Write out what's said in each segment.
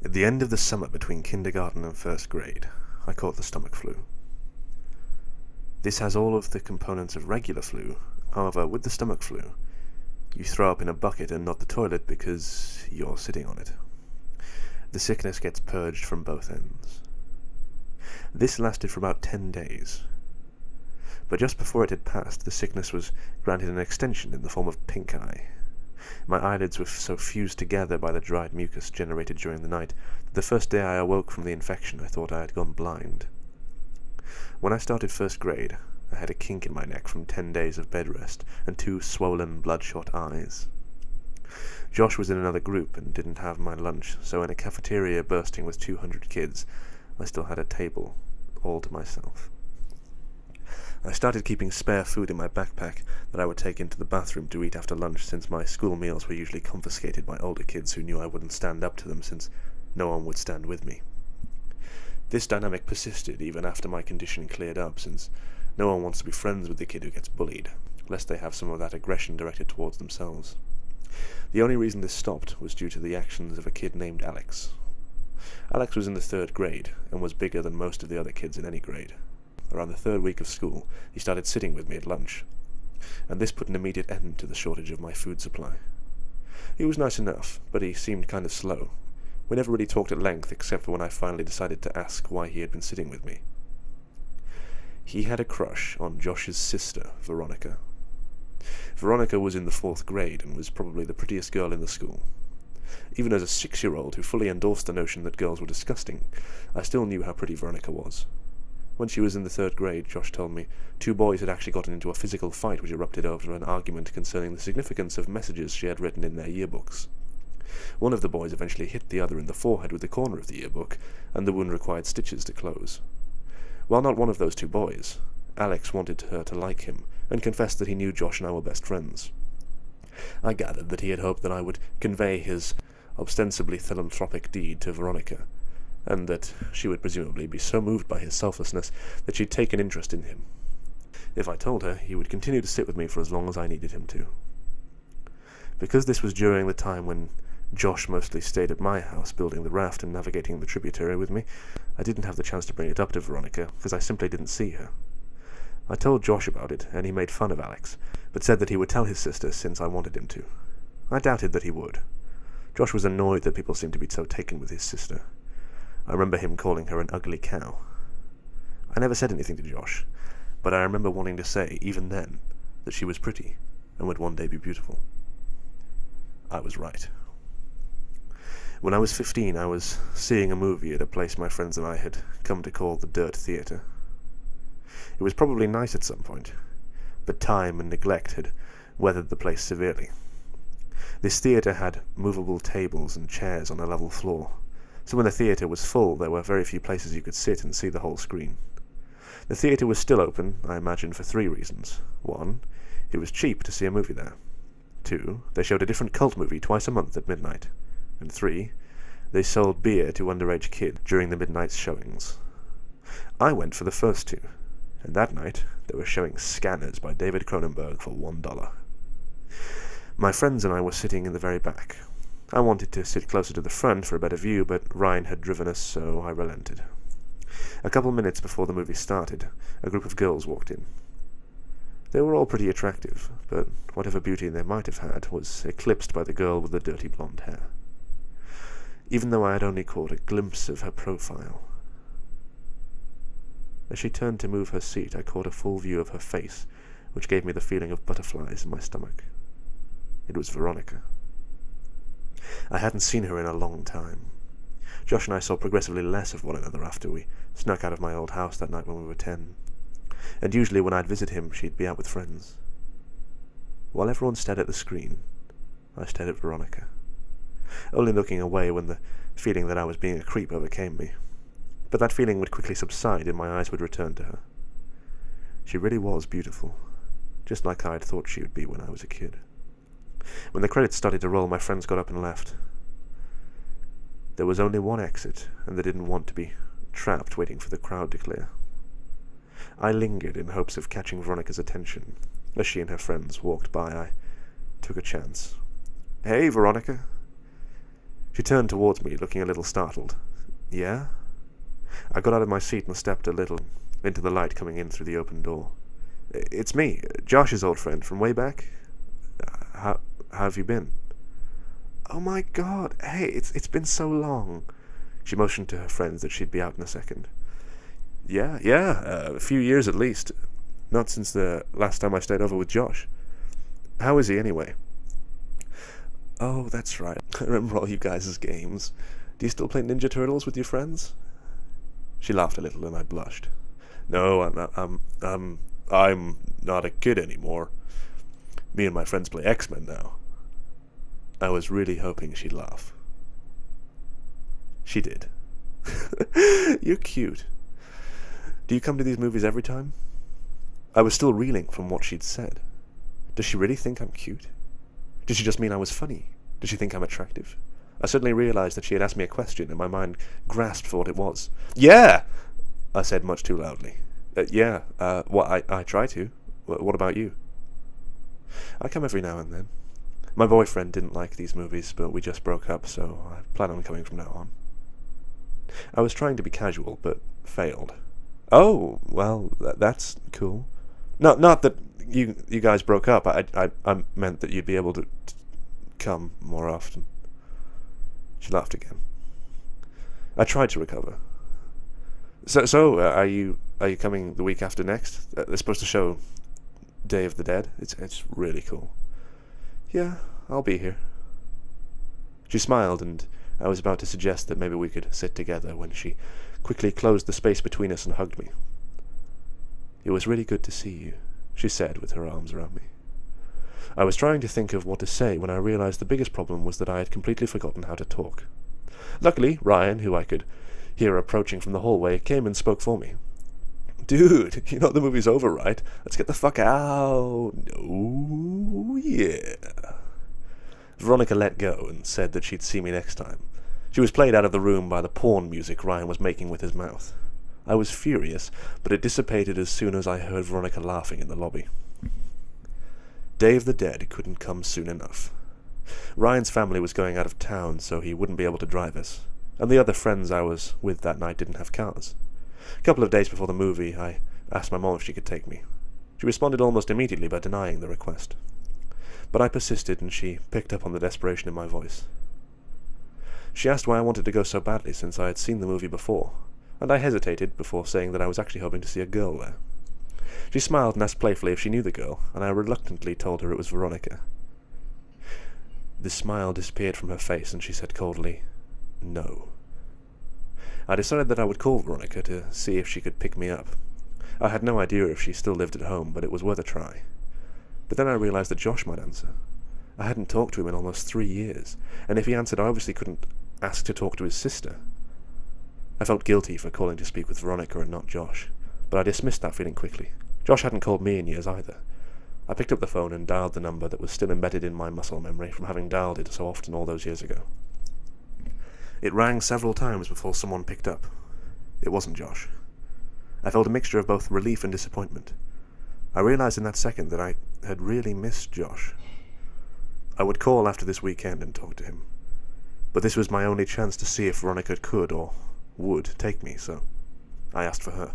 At the end of the summer between kindergarten and first grade, I caught the stomach flu. This has all of the components of regular flu. However, with the stomach flu, you throw up in a bucket and not the toilet because you're sitting on it. The sickness gets purged from both ends. This lasted for about 10 days. But just before it had passed, the sickness was granted an extension in the form of pink eye. My eyelids were so fused together by the dried mucus generated during the night that the first day I awoke from the infection I thought I had gone blind. When I started first grade, I had a kink in my neck from 10 days of bed rest and 2 swollen, bloodshot eyes. Josh was in another group and didn't have my lunch, so in a cafeteria bursting with 200 kids, I still had a table all to myself. I started keeping spare food in my backpack that I would take into the bathroom to eat after lunch, since my school meals were usually confiscated by older kids who knew I wouldn't stand up to them since no one would stand with me. This dynamic persisted even after my condition cleared up, since no one wants to be friends with the kid who gets bullied, lest they have some of that aggression directed towards themselves. The only reason this stopped was due to the actions of a kid named Alex. Alex was in the 3rd grade and was bigger than most of the other kids in any grade. Around the 3rd week of school, he started sitting with me at lunch, and this put an immediate end to the shortage of my food supply. He was nice enough, but he seemed kind of slow. We never really talked at length, except for when I finally decided to ask why he had been sitting with me. He had a crush on Josh's sister, Veronica. Veronica was in the 4th grade and was probably the prettiest girl in the school. Even as a 6-year-old who fully endorsed the notion that girls were disgusting, I still knew how pretty Veronica was. When she was in the 3rd grade, Josh told me, 2 boys had actually gotten into a physical fight which erupted over an argument concerning the significance of messages she had written in their yearbooks. One of the boys eventually hit the other in the forehead with the corner of the yearbook, and the wound required stitches to close. While not one of those 2 boys, Alex wanted her to like him, and confessed that he knew Josh and I were best friends. I gathered that he had hoped that I would convey his ostensibly philanthropic deed to Veronica, and that she would presumably be so moved by his selflessness that she'd take an interest in him. If I told her, he would continue to sit with me for as long as I needed him to. Because this was during the time when Josh mostly stayed at my house building the raft and navigating the tributary with me, I didn't have the chance to bring it up to Veronica, because I simply didn't see her. I told Josh about it, and he made fun of Alex, but said that he would tell his sister since I wanted him to. I doubted that he would. Josh was annoyed that people seemed to be so taken with his sister. I remember him calling her an ugly cow. I never said anything to Josh, but I remember wanting to say, even then, that she was pretty and would one day be beautiful. I was right. When I was 15, I was seeing a movie at a place my friends and I had come to call the Dirt Theatre. It was probably nice at some point, but time and neglect had weathered the place severely. This theatre had movable tables and chairs on a level floor, so when the theatre was full, there were very few places you could sit and see the whole screen. The theatre was still open, I imagine, for 3 reasons. 1, it was cheap to see a movie there. 2, they showed a different cult movie twice a month at midnight. And 3, they sold beer to underage kids during the midnight showings. I went for the first 2, and that night they were showing Scanners by David Cronenberg for $1. My friends and I were sitting in the very back. I wanted to sit closer to the front for a better view, but Ryan had driven us, so I relented. A couple minutes before the movie started, a group of girls walked in. They were all pretty attractive, but whatever beauty they might have had was eclipsed by the girl with the dirty blonde hair. Even though I had only caught a glimpse of her profile. As she turned to move her seat, I caught a full view of her face, which gave me the feeling of butterflies in my stomach. It was Veronica. I hadn't seen her in a long time. Josh and I saw progressively less of one another after we snuck out of my old house that night when we were 10. And usually when I'd visit him, she'd be out with friends. While everyone stared at the screen, I stared at Veronica, only looking away when the feeling that I was being a creep overcame me. But that feeling would quickly subside and my eyes would return to her. She really was beautiful, just like I had thought she would be when I was a kid. When the credits started to roll, my friends got up and left. There was only one exit, and they didn't want to be trapped waiting for the crowd to clear. I lingered in hopes of catching Veronica's attention. As she and her friends walked by, I took a chance. "Hey, Veronica." She turned towards me, looking a little startled. Yeah? I got out of my seat and stepped a little into the light coming in through the open door. It's me, Josh's old friend from way back. How have you been? Oh my god, hey, it's been so long. She motioned to her friends that she'd be out in a second. Yeah, a few years at least. Not since the last time I stayed over with Josh. How is he anyway? Oh, that's right. I remember all you guys' games. Do you still play Ninja Turtles with your friends? She laughed a little and I blushed. No, I'm not a kid anymore. Me and my friends play X-Men now. I was really hoping she'd laugh. She did. You're cute. Do you come to these movies every time? I was still reeling from what she'd said. Does she really think I'm cute? Did she just mean I was funny? Did she think I'm attractive? I suddenly realized that she had asked me a question, and my mind grasped for what it was. Yeah! I said much too loudly. I try to. What about you? I come every now and then. My boyfriend didn't like these movies, but we just broke up, so I plan on coming from now on. I was trying to be casual, but failed. Oh, well, that's cool. No, not that you guys broke up. I meant that you'd be able to come more often. She laughed again. I tried to recover. So are you coming the week after next? They're supposed to show Day of the Dead. It's really cool. Yeah, I'll be here. She smiled, and I was about to suggest that maybe we could sit together when she quickly closed the space between us and hugged me. It was really good to see you, she said with her arms around me. I was trying to think of what to say when I realized the biggest problem was that I had completely forgotten how to talk. Luckily, Ryan, who I could hear approaching from the hallway, came and spoke for me. Dude, you know the movie's over, right? Let's get the fuck out. Oh, yeah. Veronica let go and said that she'd see me next time. She was played out of the room by the porn music Ryan was making with his mouth. I was furious, but it dissipated as soon as I heard Veronica laughing in the lobby. Day of the Dead couldn't come soon enough. Ryan's family was going out of town, so he wouldn't be able to drive us, and the other friends I was with that night didn't have cars. A couple of days before the movie, I asked my mom if she could take me. She responded almost immediately by denying the request. But I persisted, and she picked up on the desperation in my voice. She asked why I wanted to go so badly since I had seen the movie before, and I hesitated before saying that I was actually hoping to see a girl there. She smiled and asked playfully if she knew the girl, and I reluctantly told her it was Veronica. The smile disappeared from her face, and she said coldly, "No." I decided that I would call Veronica to see if she could pick me up. I had no idea if she still lived at home, but it was worth a try. But then I realized that Josh might answer. I hadn't talked to him in almost 3 years, and if he answered, I obviously couldn't ask to talk to his sister. I felt guilty for calling to speak with Veronica and not Josh, but I dismissed that feeling quickly. Josh hadn't called me in years either. I picked up the phone and dialed the number that was still embedded in my muscle memory from having dialed it so often all those years ago. It rang several times before someone picked up. It wasn't Josh. I felt a mixture of both relief and disappointment. I realized in that second that I had really missed Josh. I would call after this weekend and talk to him. But this was my only chance to see if Veronica could or would take me, so I asked for her.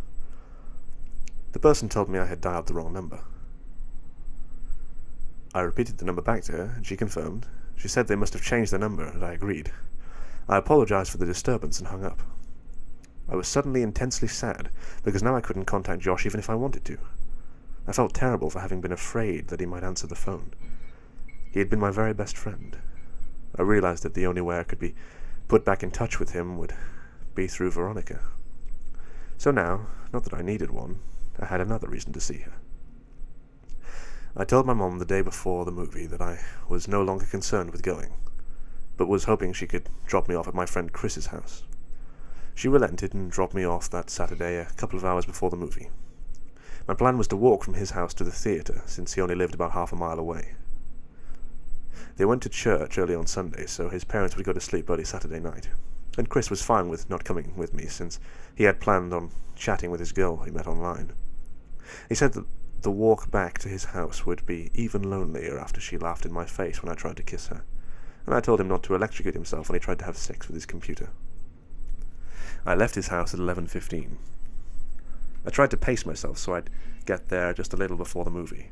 The person told me I had dialed the wrong number. I repeated the number back to her, and she confirmed. She said they must have changed the number, and I agreed. I apologized for the disturbance and hung up. I was suddenly intensely sad, because now I couldn't contact Josh even if I wanted to. I felt terrible for having been afraid that he might answer the phone. He had been my very best friend. I realized that the only way I could be put back in touch with him would be through Veronica. So now, not that I needed one, I had another reason to see her. I told my mom the day before the movie that I was no longer concerned with going, but was hoping she could drop me off at my friend Chris's house. She relented and dropped me off that Saturday a couple of hours before the movie. My plan was to walk from his house to the theatre, since he only lived about half a mile away. They went to church early on Sunday, so his parents would go to sleep early Saturday night, and Chris was fine with not coming with me, since he had planned on chatting with his girl he met online. He said that the walk back to his house would be even lonelier after she laughed in my face when I tried to kiss her, and I told him not to electrocute himself when he tried to have sex with his computer. I left his house at 11:15. I tried to pace myself so I'd get there just a little before the movie.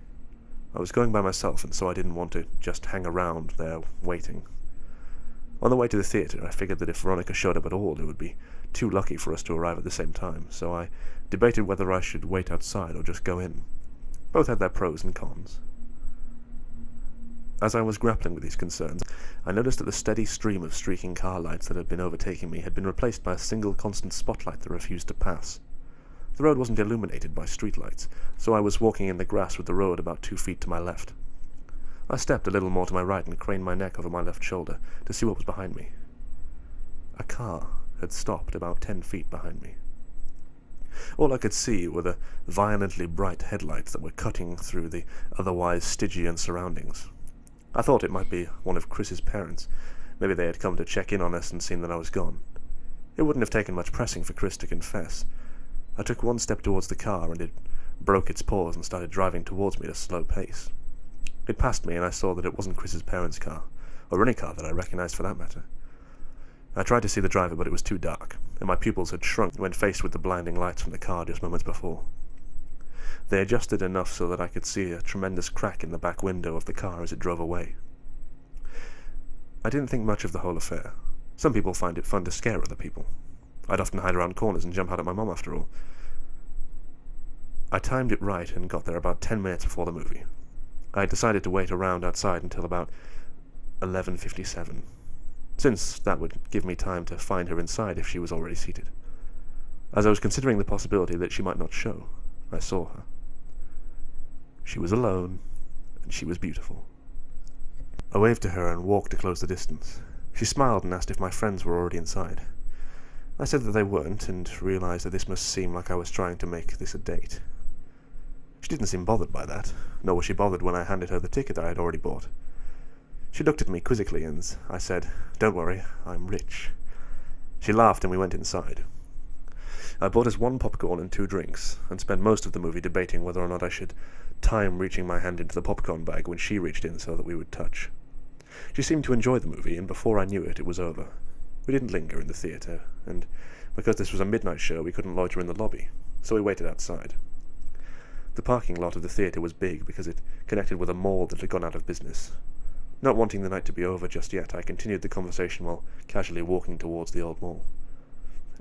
I was going by myself, and so I didn't want to just hang around there waiting. On the way to the theatre, I figured that if Veronica showed up at all, it would be too lucky for us to arrive at the same time, so I debated whether I should wait outside or just go in. Both had their pros and cons. As I was grappling with these concerns, I noticed that the steady stream of streaking car lights that had been overtaking me had been replaced by a single constant spotlight that refused to pass. The road wasn't illuminated by streetlights, so I was walking in the grass with the road about 2 feet to my left. I stepped a little more to my right and craned my neck over my left shoulder to see what was behind me. A car had stopped about 10 feet behind me. All I could see were the violently bright headlights that were cutting through the otherwise Stygian surroundings. I thought it might be one of Chris's parents. Maybe they had come to check in on us and seen that I was gone. It wouldn't have taken much pressing for Chris to confess. I took one step towards the car, and it broke its paws and started driving towards me at a slow pace. It passed me, and I saw that it wasn't Chris's parents' car, or any car that I recognized for that matter. I tried to see the driver, but it was too dark, and my pupils had shrunk when faced with the blinding lights from the car just moments before. They adjusted enough so that I could see a tremendous crack in the back window of the car as it drove away. I didn't think much of the whole affair. Some people find it fun to scare other people. I'd often hide around corners and jump out at my mom after all. I timed it right and got there about 10 minutes before the movie. I had decided to wait around outside until about 11:57, since that would give me time to find her inside if she was already seated. As I was considering the possibility that she might not show, I saw her. She was alone, and she was beautiful. I waved to her and walked to close the distance. She smiled and asked if my friends were already inside. I said that they weren't, and realized that this must seem like I was trying to make this a date. She didn't seem bothered by that, nor was she bothered when I handed her the ticket I had already bought. She looked at me quizzically, and I said, "Don't worry, I'm rich." She laughed, and we went inside. I bought us 1 popcorn and 2 drinks, and spent most of the movie debating whether or not I should time reaching my hand into the popcorn bag when she reached in so that we would touch. She seemed to enjoy the movie, and before I knew it, it was over. We didn't linger in the theatre, and because this was a midnight show, we couldn't loiter in the lobby, so we waited outside. The parking lot of the theatre was big because it connected with a mall that had gone out of business. Not wanting the night to be over just yet, I continued the conversation while casually walking towards the old mall.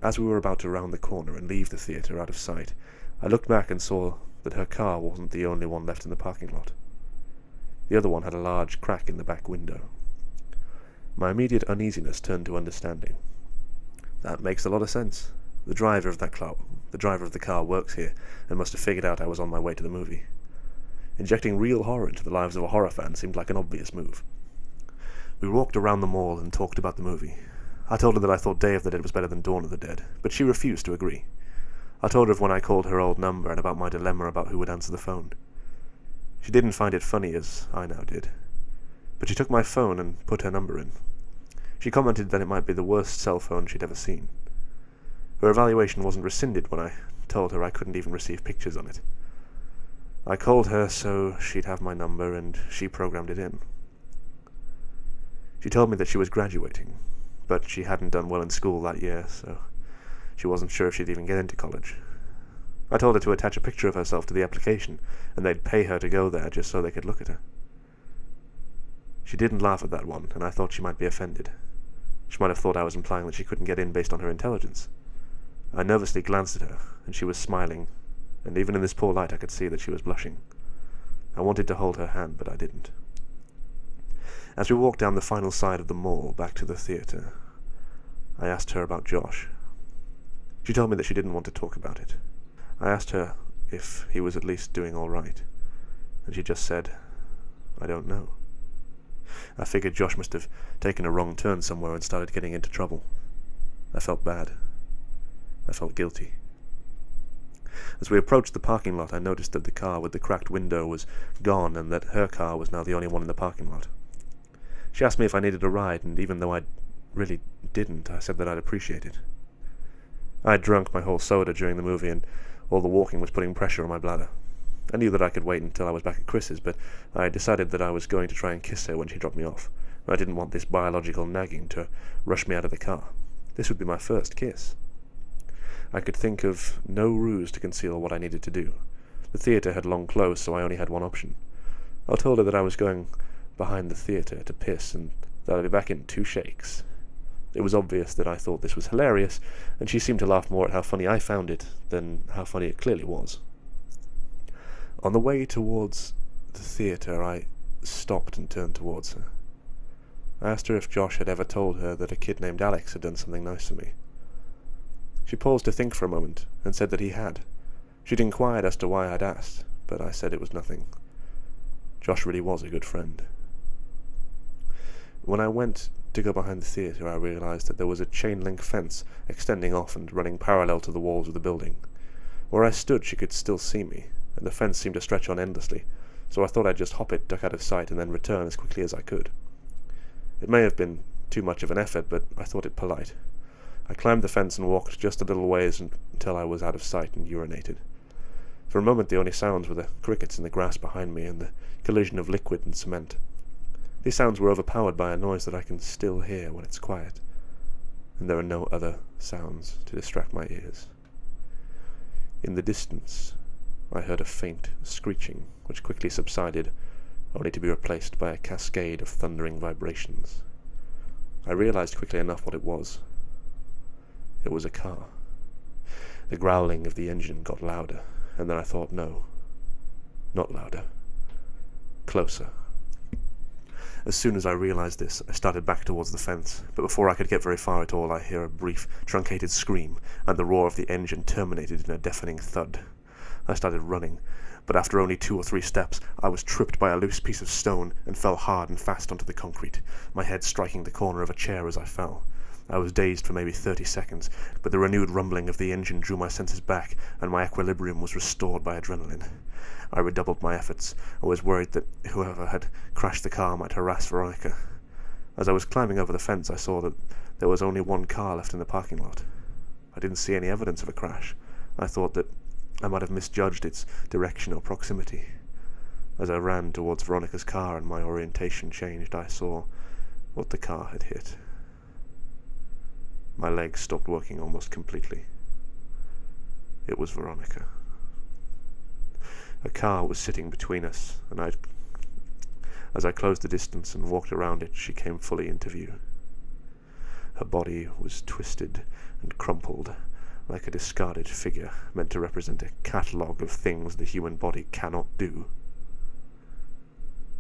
As we were about to round the corner and leave the theatre out of sight, I looked back and saw that her car wasn't the only one left in the parking lot. The other one had a large crack in the back window. My immediate uneasiness turned to understanding. That makes a lot of sense. The driver of the car works here, and must have figured out I was on my way to the movie. Injecting real horror into the lives of a horror fan seemed like an obvious move. We walked around the mall and talked about the movie. I told her that I thought Day of the Dead was better than Dawn of the Dead, but she refused to agree. I told her of when I called her old number and about my dilemma about who would answer the phone. She didn't find it funny as I now did, but she took my phone and put her number in. She commented that it might be the worst cell phone she'd ever seen. Her evaluation wasn't rescinded when I told her I couldn't even receive pictures on it. I called her so she'd have my number, and she programmed it in. She told me that she was graduating, but she hadn't done well in school that year, so she wasn't sure if she'd even get into college. I told her to attach a picture of herself to the application, and they'd pay her to go there just so they could look at her. She didn't laugh at that one, and I thought she might be offended. She might have thought I was implying that she couldn't get in based on her intelligence. I nervously glanced at her, and she was smiling, and even in this poor light I could see that she was blushing. I wanted to hold her hand, but I didn't. As we walked down the final side of the mall back to the theatre, I asked her about Josh. She told me that she didn't want to talk about it. I asked her if he was at least doing all right, and she just said, "I don't know." I figured Josh must have taken a wrong turn somewhere and started getting into trouble. I felt bad. I felt guilty. As we approached the parking lot, I noticed that the car with the cracked window was gone and that her car was now the only one in the parking lot. She asked me if I needed a ride, and even though I really didn't, I said that I'd appreciate it. I had drunk my whole soda during the movie, and all the walking was putting pressure on my bladder. I knew that I could wait until I was back at Chris's, but I had decided that I was going to try and kiss her when she dropped me off, I didn't want this biological nagging to rush me out of the car. This would be my first kiss. I could think of no ruse to conceal what I needed to do. The theatre had long closed, so I only had one option. I told her that I was going behind the theatre to piss and that I'd be back in 2 shakes. It was obvious that I thought this was hilarious, and she seemed to laugh more at how funny I found it than how funny it clearly was. On the way towards the theatre, I stopped and turned towards her. I asked her if Josh had ever told her that a kid named Alex had done something nice for me. She paused to think for a moment, and said that he had. She'd inquired as to why I'd asked, but I said it was nothing. Josh really was a good friend. When I went to go behind the theatre, I realized that there was a chain-link fence extending off and running parallel to the walls of the building. Where I stood, she could still see me, and the fence seemed to stretch on endlessly, so I thought I'd just hop it, duck out of sight, and then return as quickly as I could. It may have been too much of an effort, but I thought it polite. I climbed the fence and walked just a little ways until I was out of sight and urinated. For a moment the only sounds were the crickets in the grass behind me and the collision of liquid and cement. These sounds were overpowered by a noise that I can still hear when it's quiet, and there are no other sounds to distract my ears. In the distance, I heard a faint screeching, which quickly subsided, only to be replaced by a cascade of thundering vibrations. I realized quickly enough what it was. It was a car. The growling of the engine got louder, and then I thought, no, not louder, closer. As soon as I realized this, I started back towards the fence, but before I could get very far at all, I hear a brief, truncated scream, and the roar of the engine terminated in a deafening thud. I started running, but after only 2 or 3 steps, I was tripped by a loose piece of stone and fell hard and fast onto the concrete, my head striking the corner of a chair as I fell. I was dazed for maybe 30 seconds, but the renewed rumbling of the engine drew my senses back, and my equilibrium was restored by adrenaline. I redoubled my efforts. I was worried that whoever had crashed the car might harass Veronica. As I was climbing over the fence, I saw that there was only one car left in the parking lot. I didn't see any evidence of a crash. I thought that I might have misjudged its direction or proximity. As I ran towards Veronica's car and my orientation changed, I saw what the car had hit. My legs stopped working almost completely. It was Veronica. A car was sitting between us, and as I closed the distance and walked around it, she came fully into view. Her body was twisted and crumpled, like a discarded figure meant to represent a catalogue of things the human body cannot do.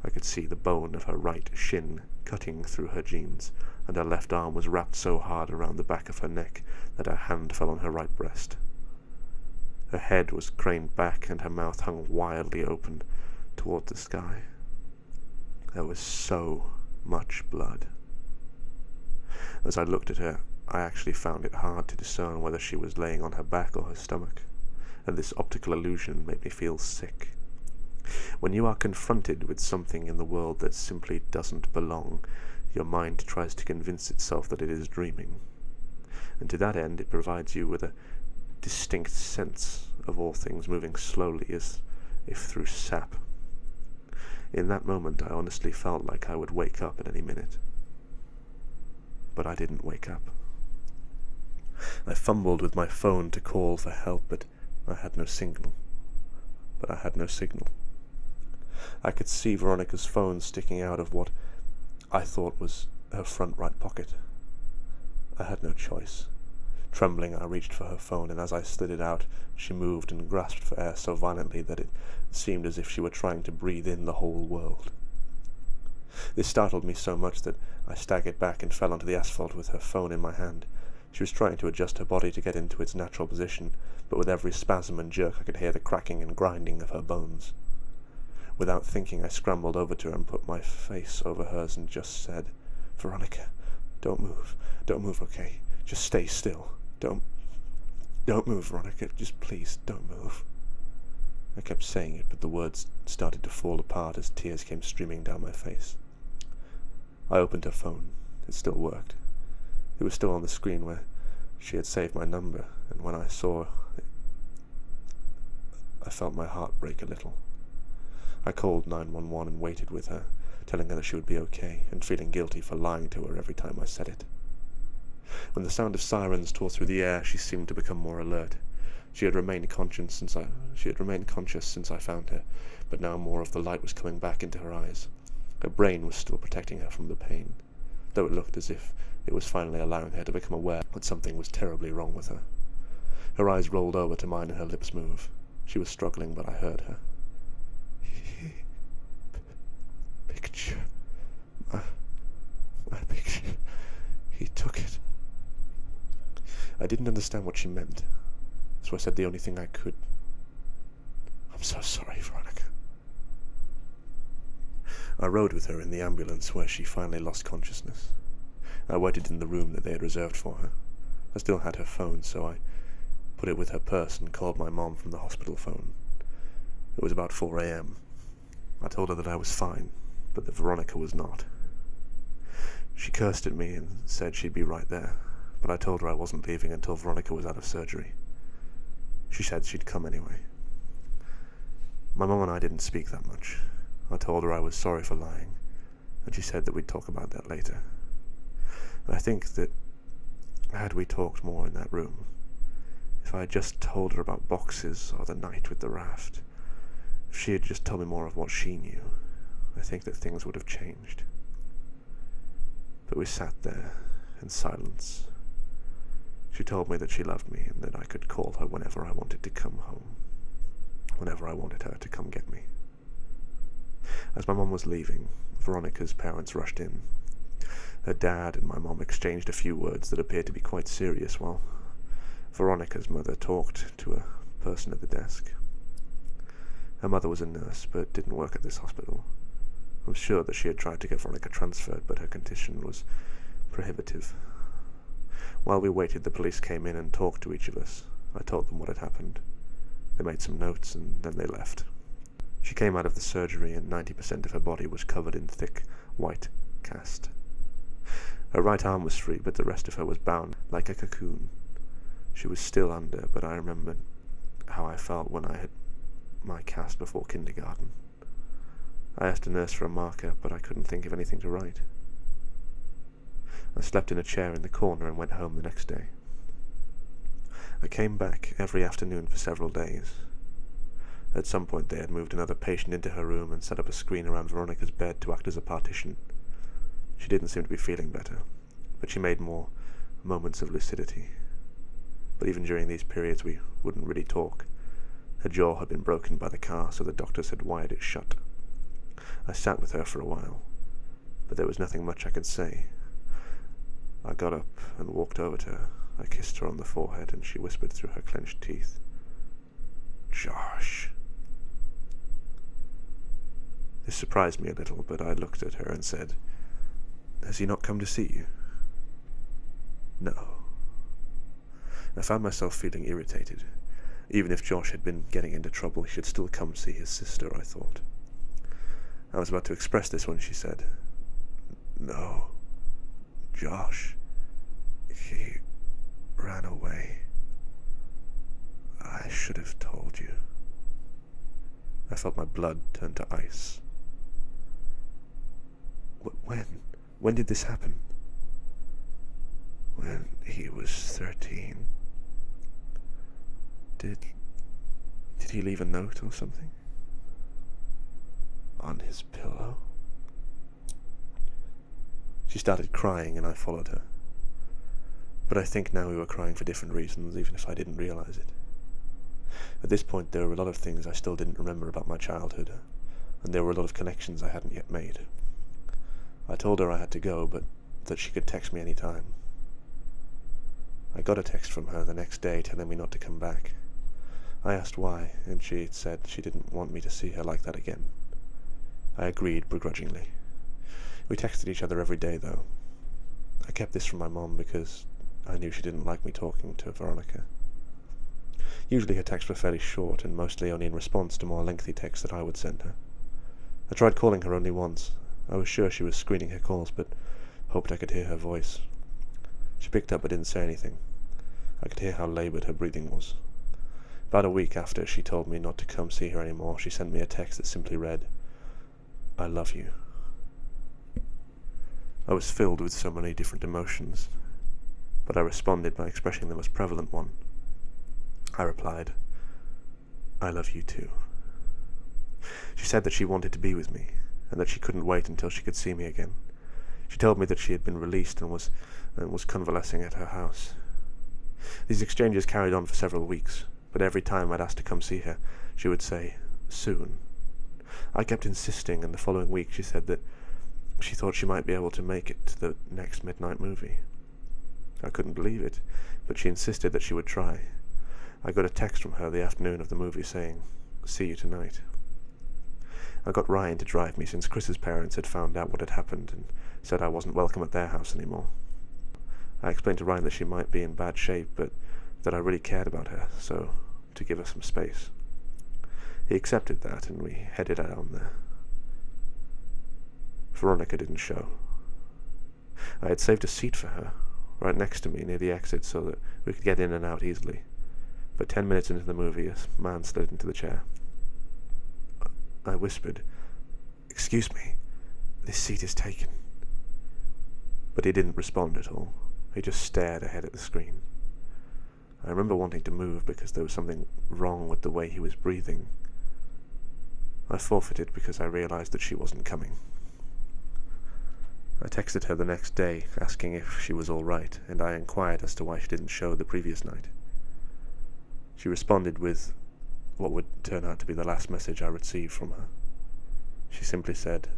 I could see the bone of her right shin cutting through her jeans, and her left arm was wrapped so hard around the back of her neck that her hand fell on her right breast. Her head was craned back, and her mouth hung wildly open toward the sky. There was so much blood. As I looked at her, I actually found it hard to discern whether she was laying on her back or her stomach, and this optical illusion made me feel sick. When you are confronted with something in the world that simply doesn't belong, your mind tries to convince itself that it is dreaming, and to that end it provides you with a distinct sense of all things moving slowly as if through sap. In that moment I honestly felt like I would wake up at any minute. But I didn't wake up. I fumbled with my phone to call for help, but I had no signal. I could see Veronica's phone sticking out of what I thought was her front right pocket. I had no choice. Trembling, I reached for her phone, and as I slid it out, she moved and grasped for air so violently that it seemed as if she were trying to breathe in the whole world. This startled me so much that I staggered back and fell onto the asphalt with her phone in my hand. She was trying to adjust her body to get into its natural position, but with every spasm and jerk I could hear the cracking and grinding of her bones. Without thinking, I scrambled over to her and put my face over hers and just said, "Veronica, don't move, okay? Just stay still. Don't move, Veronica, just please, don't move." I kept saying it, but the words started to fall apart as tears came streaming down my face. I opened her phone. It still worked. It was still on the screen where she had saved my number, and when I saw it, I felt my heart break a little. I called 911 and waited with her telling her that she would be okay, and feeling guilty for lying to her every time I said it. When the sound of sirens tore through the air, she seemed to become more alert. She had remained conscious since I found her, but now more of the light was coming back into her eyes. Her brain was still protecting her from the pain, though it looked as if it was finally allowing her to become aware that something was terribly wrong with her. Her eyes rolled over to mine and her lips moved. She was struggling, but I heard her. Picture. My picture. He took it. I didn't understand what she meant, so I said the only thing I could. I'm so sorry, Veronica. I rode with her in the ambulance where she finally lost consciousness. I waited in the room that they had reserved for her. I still had her phone, so I put it with her purse and called my mom from the hospital phone. It was about 4 a.m. I told her that I was fine, but that Veronica was not. She cursed at me and said she'd be right there, but I told her I wasn't leaving until Veronica was out of surgery. She said she'd come anyway. My mom and I didn't speak that much. I told her I was sorry for lying, and she said that we'd talk about that later. And I think that had we talked more in that room, if I had just told her about boxes or the night with the raft, if she had just told me more of what she knew, I think that things would have changed. But we sat there in silence. She told me that she loved me and that I could call her whenever I wanted to come home, whenever I wanted her to come get me. As my mom was leaving, Veronica's parents rushed in. Her dad and my mom exchanged a few words that appeared to be quite serious while Veronica's mother talked to a person at the desk. Her mother was a nurse, but didn't work at this hospital. I'm sure that she had tried to get Veronica transferred, but her condition was prohibitive. While we waited, the police came in and talked to each of us. I told them what had happened. They made some notes, and then they left. She came out of the surgery, and 90% of her body was covered in thick, white cast. Her right arm was free, but the rest of her was bound like a cocoon. She was still under, but I remembered how I felt when I had my cast before kindergarten. I asked a nurse for a marker, but I couldn't think of anything to write. I slept in a chair in the corner and went home the next day. I came back every afternoon for several days. At some point they had moved another patient into her room and set up a screen around Veronica's bed to act as a partition. She didn't seem to be feeling better, but she made more moments of lucidity. But even during these periods we wouldn't really talk. Her jaw had been broken by the car, so the doctors had wired it shut. I sat with her for a while, but there was nothing much I could say. I got up and walked over to her. I kissed her on the forehead, and she whispered through her clenched teeth, "Josh." This surprised me a little, but I looked at her and said, "Has he not come to see you?" "No." I found myself feeling irritated. Even if Josh had been getting into trouble, he should still come see his sister, I thought. I was about to express this when she said, "No, Josh, he ran away. I should have told you." I felt my blood turn to ice. When did this happen?" "When he was 13. Did he leave a note or something?" "On his pillow." She started crying and I followed her. But I think now we were crying for different reasons, even if I didn't realize it. At this point there were a lot of things I still didn't remember about my childhood, and there were a lot of connections I hadn't yet made. I told her I had to go, but that she could text me any time. I got a text from her the next day telling me not to come back. I asked why, and she said she didn't want me to see her like that again. I agreed begrudgingly. We texted each other every day, though. I kept this from my mom because I knew she didn't like me talking to Veronica. Usually her texts were fairly short and mostly only in response to more lengthy texts that I would send her. I tried calling her only once. I was sure she was screening her calls, but hoped I could hear her voice. She picked up but didn't say anything. I could hear how laboured her breathing was. About a week after she told me not to come see her anymore, she sent me a text that simply read, "I love you." I was filled with so many different emotions, but I responded by expressing the most prevalent one. I replied, "I love you too." She said that she wanted to be with me, and that she couldn't wait until she could see me again. She told me that she had been released and was convalescing at her house. These exchanges carried on for several weeks, but every time I'd ask to come see her, she would say, "Soon." I kept insisting, and the following week she said that she thought she might be able to make it to the next midnight movie. I couldn't believe it, but she insisted that she would try. I got a text from her the afternoon of the movie saying, "See you tonight." I got Ryan to drive me since Chris's parents had found out what had happened and said I wasn't welcome at their house anymore. I explained to Ryan that she might be in bad shape, but that I really cared about her, so to give her some space. He accepted that, and we headed out on there. Veronica didn't show. I had saved a seat for her, right next to me near the exit so that we could get in and out easily. But 10 minutes into the movie, a man slid into the chair. I whispered, "Excuse me, this seat is taken." But he didn't respond at all. He just stared ahead at the screen. I remember wanting to move because there was something wrong with the way he was breathing. I forfeited because I realized that she wasn't coming. I texted her the next day asking if she was all right, and I inquired as to why she didn't show the previous night. She responded with what would turn out to be the last message I received from her. She simply said,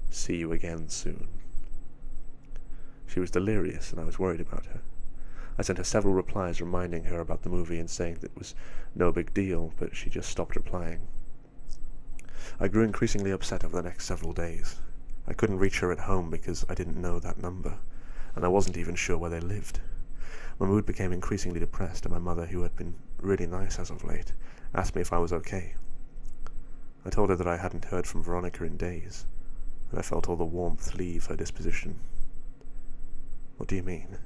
"See you again soon." She was delirious, and I was worried about her. I sent her several replies reminding her about the movie and saying that it was no big deal, but she just stopped replying. I grew increasingly upset over the next several days. I couldn't reach her at home because I didn't know that number, and I wasn't even sure where they lived. My mood became increasingly depressed, and my mother, who had been really nice as of late, asked me if I was okay. I told her that I hadn't heard from Veronica in days, and I felt all the warmth leave her disposition. "What do you mean?"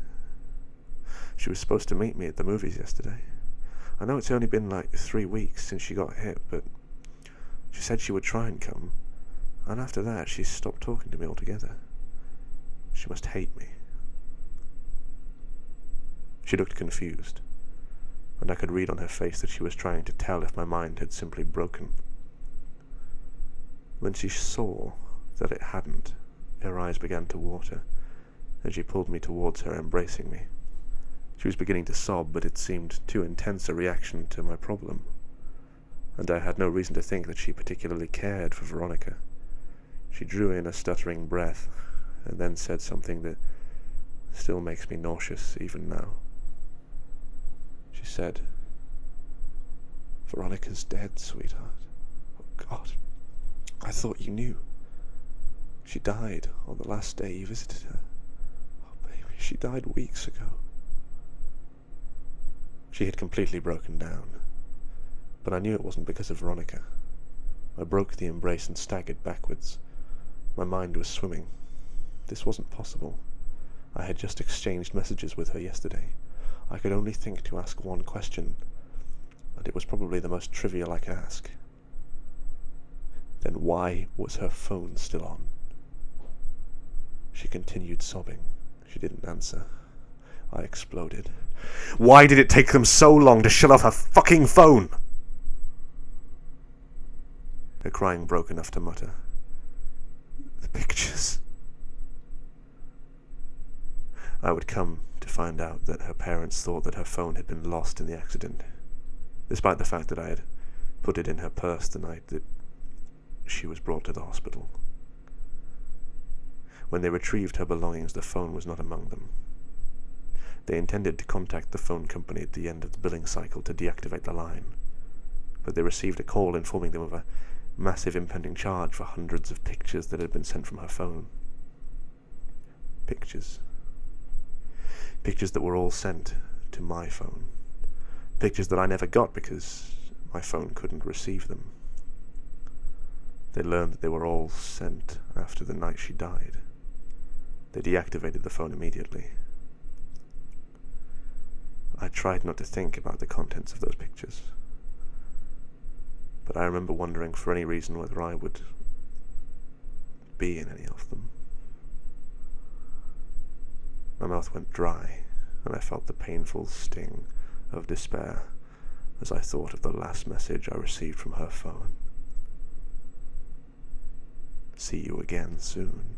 "She was supposed to meet me at the movies yesterday. I know it's only been like 3 weeks since she got hit, but she said she would try and come, and after that she stopped talking to me altogether. She must hate me." She looked confused, and I could read on her face that she was trying to tell if my mind had simply broken. When she saw that it hadn't, her eyes began to water, and she pulled me towards her, embracing me. She was beginning to sob, but it seemed too intense a reaction to my problem, and I had no reason to think that she particularly cared for Veronica. She drew in a stuttering breath, and then said something that still makes me nauseous even now. She said, "Veronica's dead, sweetheart. Oh, God, I thought you knew. She died on the last day you visited her. Oh, baby, she died weeks ago." She had completely broken down, but I knew it wasn't because of Veronica. I broke the embrace and staggered backwards. My mind was swimming. This wasn't possible. I had just exchanged messages with her yesterday. I could only think to ask one question, and it was probably the most trivial I could ask. Then why was her phone still on? She continued sobbing. She didn't answer. I exploded. Why did it take them so long to shut off her fucking phone? Her crying broke enough to mutter, "The pictures." I would come to find out that her parents thought that her phone had been lost in the accident, despite the fact that I had put it in her purse the night that she was brought to the hospital. When they retrieved her belongings, the phone was not among them. They intended to contact the phone company at the end of the billing cycle to deactivate the line, but they received a call informing them of a massive impending charge for hundreds of pictures that had been sent from her phone. Pictures. Pictures that were all sent to my phone. Pictures that I never got because my phone couldn't receive them. They learned that they were all sent after the night she died. They deactivated the phone immediately. I tried not to think about the contents of those pictures, but I remember wondering for any reason whether I would be in any of them. My mouth went dry, and I felt the painful sting of despair as I thought of the last message I received from her phone. See you again soon.